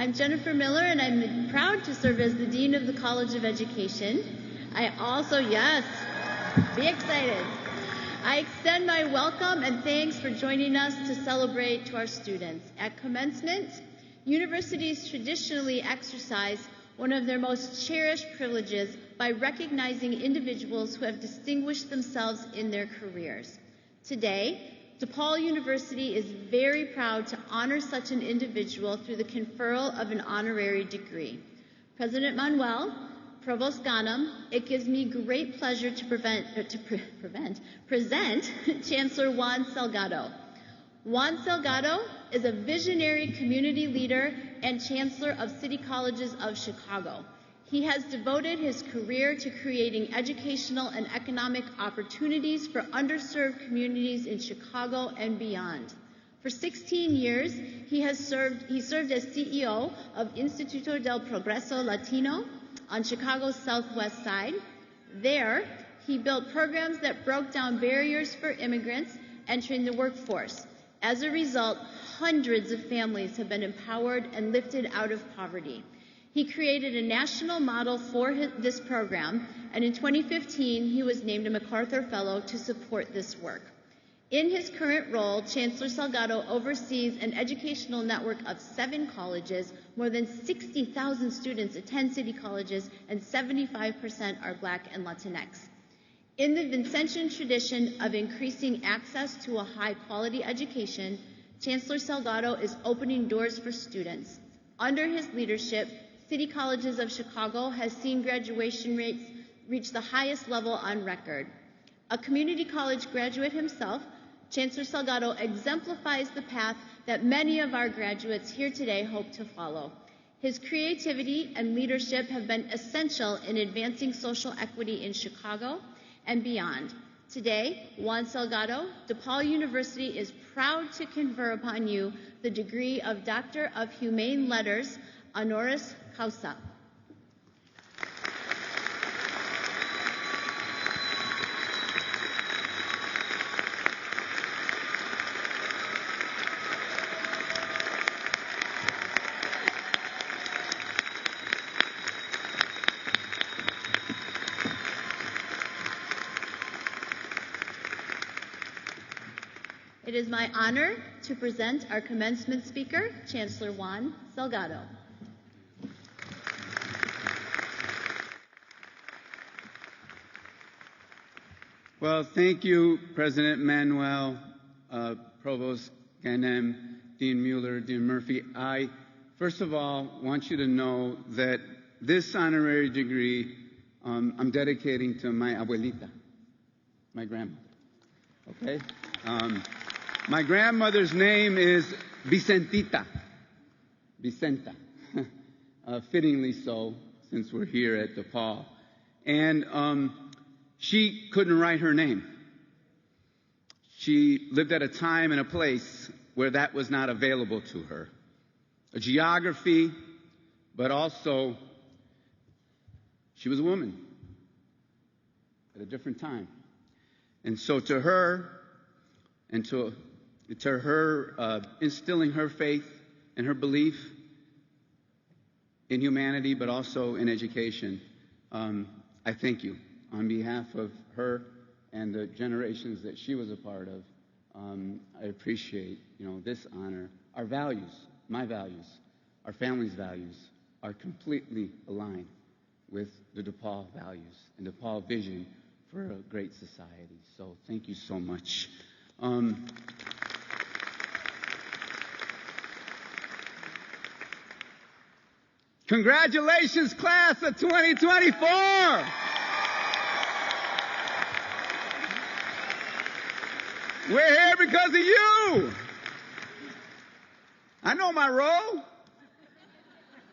I'm Jennifer Miller, and I'm proud to serve as the Dean of the College of Education. I also, yes, be excited. I extend my welcome and thanks for joining us to celebrate to our students. At commencement, universities traditionally exercise one of their most cherished privileges by recognizing individuals who have distinguished themselves in their careers. Today, DePaul University is very proud to honor such an individual through the conferral of an honorary degree. President Manuel, Provost Ganem, it gives me great pleasure to present Chancellor Juan Salgado. Juan Salgado is a visionary community leader and Chancellor of City Colleges of Chicago. He has devoted his career to creating educational and economic opportunities for underserved communities in Chicago and beyond. For 16 years, he served as CEO of Instituto del Progreso Latino on Chicago's southwest side. There, he built programs that broke down barriers for immigrants entering the workforce. As a result, hundreds of families have been empowered and lifted out of poverty. He created a national model for this program, and in 2015, he was named a MacArthur Fellow to support this work. In his current role, Chancellor Salgado oversees an educational network of 7 colleges. More than 60,000 students attend city colleges, and 75% are Black and Latinx. In the Vincentian tradition of increasing access to a high-quality education, Chancellor Salgado is opening doors for students. Under his leadership, City Colleges of Chicago has seen graduation rates reach the highest level on record. A community college graduate himself, Chancellor Salgado exemplifies the path that many of our graduates here today hope to follow. His creativity and leadership have been essential in advancing social equity in Chicago and beyond. Today, Juan Salgado, DePaul University is proud to confer upon you the degree of Doctor of Humane Letters, honoris causa. It is my honor to present our commencement speaker, Chancellor Juan Salgado. Well, thank you, President Manuel, Provost Ganem, Dean Mueller, Dean Murphy. I, first of all, want you to know that this honorary degree I'm dedicating to my abuelita, my grandmother, okay? My grandmother's name is Vicentita, Vicenta, fittingly so, since we're here at DePaul. And she couldn't write her name. She lived at a time and a place where that was not available to her. A geography, but also she was a woman at a different time. And so to her, and to her instilling her faith and her belief in humanity, but also in education, I thank you. On behalf of her and the generations that she was a part of, I appreciate, this honor. Our values, my values, our family's values are completely aligned with the DePaul values and DePaul vision for a great society. So thank you so much. Congratulations, class of 2024! We're here because of you. I know my role.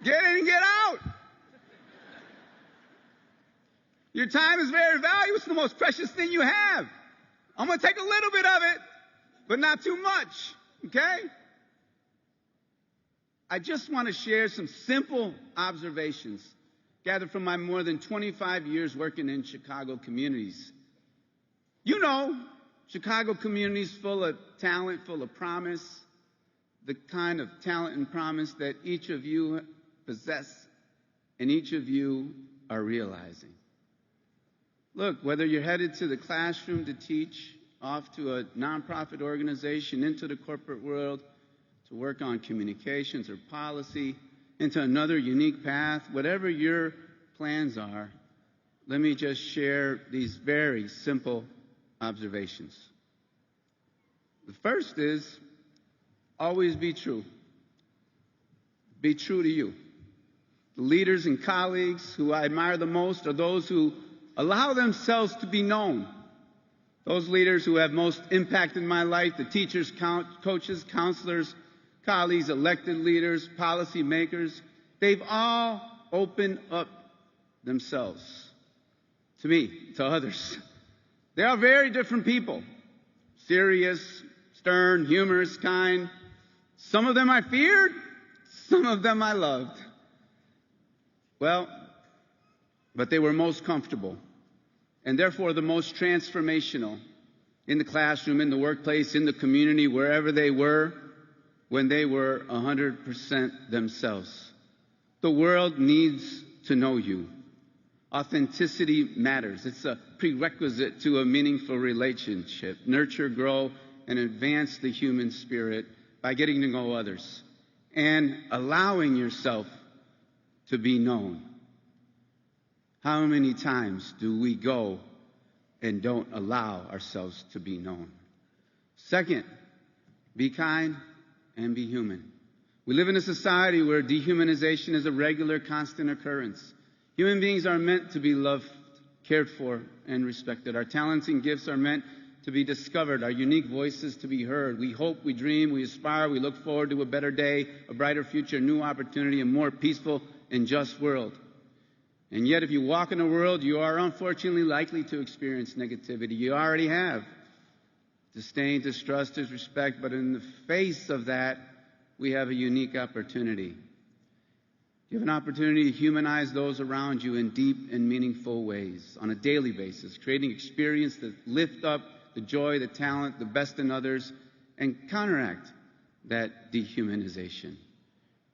Get in and get out. Your time is very valuable. It's the most precious thing you have. I'm going to take a little bit of it, but not too much, okay? I just want to share some simple observations gathered from my more than 25 years working in Chicago communities. You know, Chicago communities full of talent, full of promise, the kind of talent and promise that each of you possess and each of you are realizing. Look, whether you're headed to the classroom to teach, off to a nonprofit organization, into the corporate world to work on communications or policy, into another unique path, whatever your plans are, let me just share these very simple observations. The first is, always be true. Be true to you. The leaders and colleagues who I admire the most are those who allow themselves to be known. Those leaders who have most impacted my life, the teachers, coaches, counselors, colleagues, elected leaders, policy makers, they've all opened up themselves to me, to others. They are very different people. Serious, stern, humorous, kind. Some of them I feared, some of them I loved. Well, but they were most comfortable and therefore the most transformational in the classroom, in the workplace, in the community, wherever they were, when they were 100% themselves. The world needs to know you. Authenticity matters. It's a prerequisite to a meaningful relationship. Nurture, grow, and advance the human spirit by getting to know others and allowing yourself to be known. How many times do we go and don't allow ourselves to be known? Second, be kind and be human. We live in a society where dehumanization is a regular, constant occurrence. Human beings are meant to be loved, cared for, and respected. Our talents and gifts are meant to be discovered, our unique voices to be heard. We hope, we dream, we aspire, we look forward to a better day, a brighter future, a new opportunity, a more peaceful and just world. And yet, if you walk in a world, you are unfortunately likely to experience negativity. You already have. Disdain, distrust, disrespect. But in the face of that, we have a unique opportunity. You have an opportunity to humanize those around you in deep and meaningful ways on a daily basis, creating experience that lift up the joy, the talent, the best in others, and counteract that dehumanization.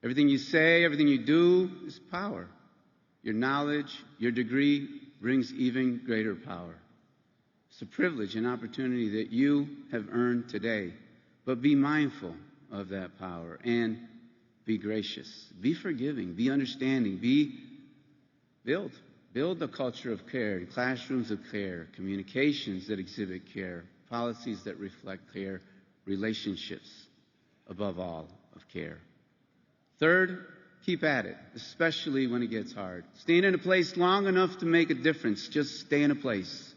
Everything you say, everything you do is power. Your knowledge, your degree brings even greater power. It's a privilege and opportunity that you have earned today. But be mindful of that power and be gracious. Be forgiving. Be understanding. Build a culture of care, classrooms of care, communications that exhibit care, policies that reflect care, relationships, above all, of care. Third, keep at it, especially when it gets hard. Staying in a place long enough to make a difference. Just stay in a place.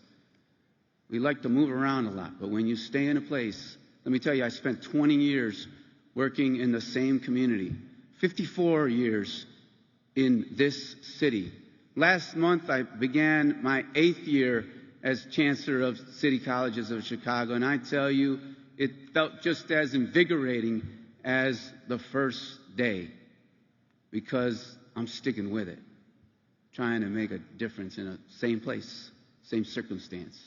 We like to move around a lot, but when you stay in a place, let me tell you, I spent 20 years working in the same community, 54 years in this city. Last month, I began my 8th year as chancellor of City Colleges of Chicago, and I tell you, it felt just as invigorating as the first day, because I'm sticking with it, trying to make a difference in the same place, same circumstance.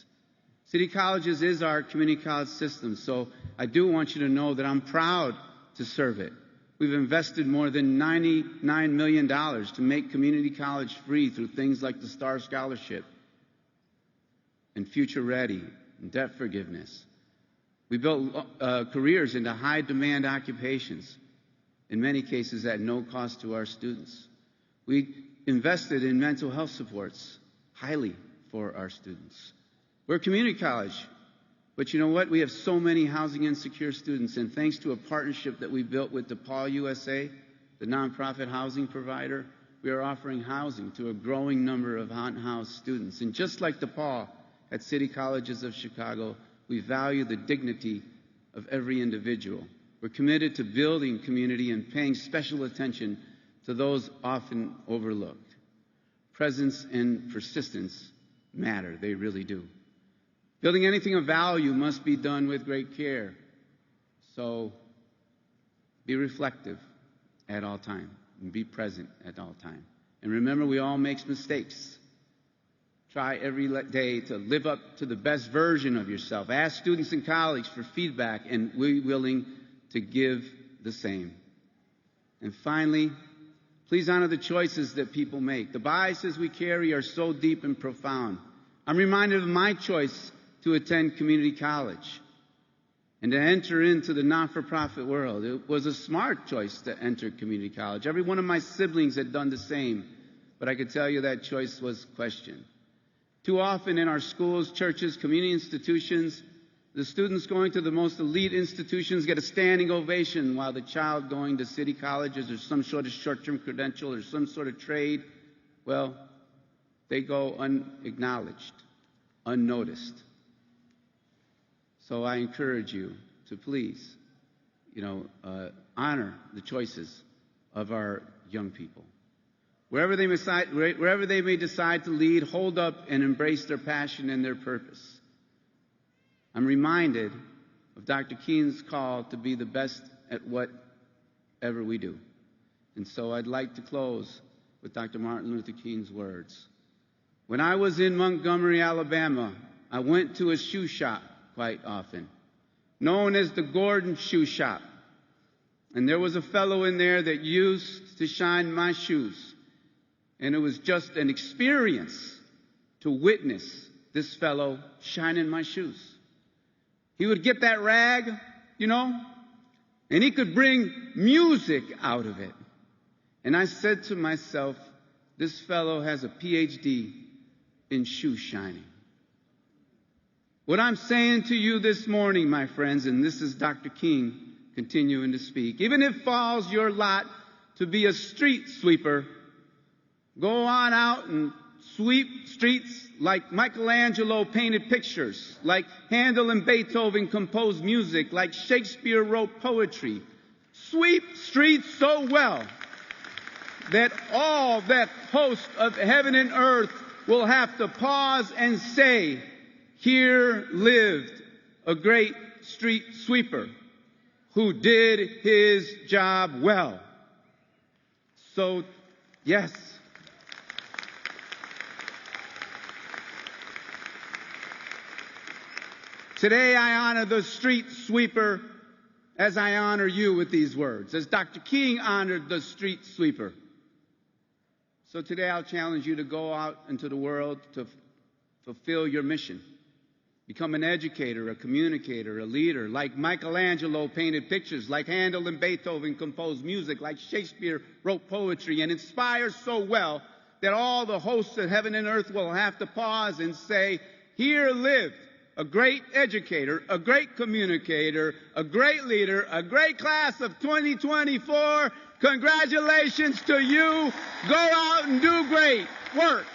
City Colleges is our community college system, so I do want you to know that I'm proud to serve it. We've invested more than $99 million to make community college free through things like the Star Scholarship and Future Ready and debt forgiveness. We built careers into high-demand occupations, in many cases at no cost to our students. We invested in mental health supports, highly for our students. We're a community college, but you know what? We have so many housing insecure students, and thanks to a partnership that we built with DePaul USA, the nonprofit housing provider, we are offering housing to a growing number of unhoused students. And just like DePaul at City Colleges of Chicago, we value the dignity of every individual. We're committed to building community and paying special attention to those often overlooked. Presence and persistence matter. They really do. Building anything of value must be done with great care. So be reflective at all time and be present at all time. And remember, we all make mistakes. Try every day to live up to the best version of yourself. Ask students and colleagues for feedback and be willing to give the same. And finally, please honor the choices that people make. The biases we carry are so deep and profound. I'm reminded of my choice to attend community college and to enter into the not-for-profit world. It was a smart choice to enter community college. Every one of my siblings had done the same, but I could tell you that choice was questioned. Too often in our schools, churches, community institutions, the students going to the most elite institutions get a standing ovation, while the child going to city colleges or some sort of short-term credential or some sort of trade, well, they go unacknowledged, unnoticed. So I encourage you to please, honor the choices of our young people. Wherever they may decide to lead, hold up and embrace their passion and their purpose. I'm reminded of Dr. King's call to be the best at whatever we do. And so I'd like to close with Dr. Martin Luther King's words. When I was in Montgomery, Alabama, I went to a shoe shop quite often, known as the Gordon Shoe Shop. And there was a fellow in there that used to shine my shoes. And it was just an experience to witness this fellow shining my shoes. He would get that rag, and he could bring music out of it. And I said to myself, this fellow has a PhD in shoe shining. What I'm saying to you this morning, my friends, and this is Dr. King continuing to speak, even if it falls your lot to be a street sweeper, go on out and sweep streets like Michelangelo painted pictures, like Handel and Beethoven composed music, like Shakespeare wrote poetry. Sweep streets so well that all that host of heaven and earth will have to pause and say, here lived a great street sweeper who did his job well. So, yes. Today I honor the street sweeper as I honor you with these words, as Dr. King honored the street sweeper. So today I'll challenge you to go out into the world to fulfill your mission. Become an educator, a communicator, a leader, like Michelangelo painted pictures, like Handel and Beethoven composed music, like Shakespeare wrote poetry, and inspire so well that all the hosts of heaven and earth will have to pause and say, here lived a great educator, a great communicator, a great leader, a great class of 2024. Congratulations to you. Go out and do great work.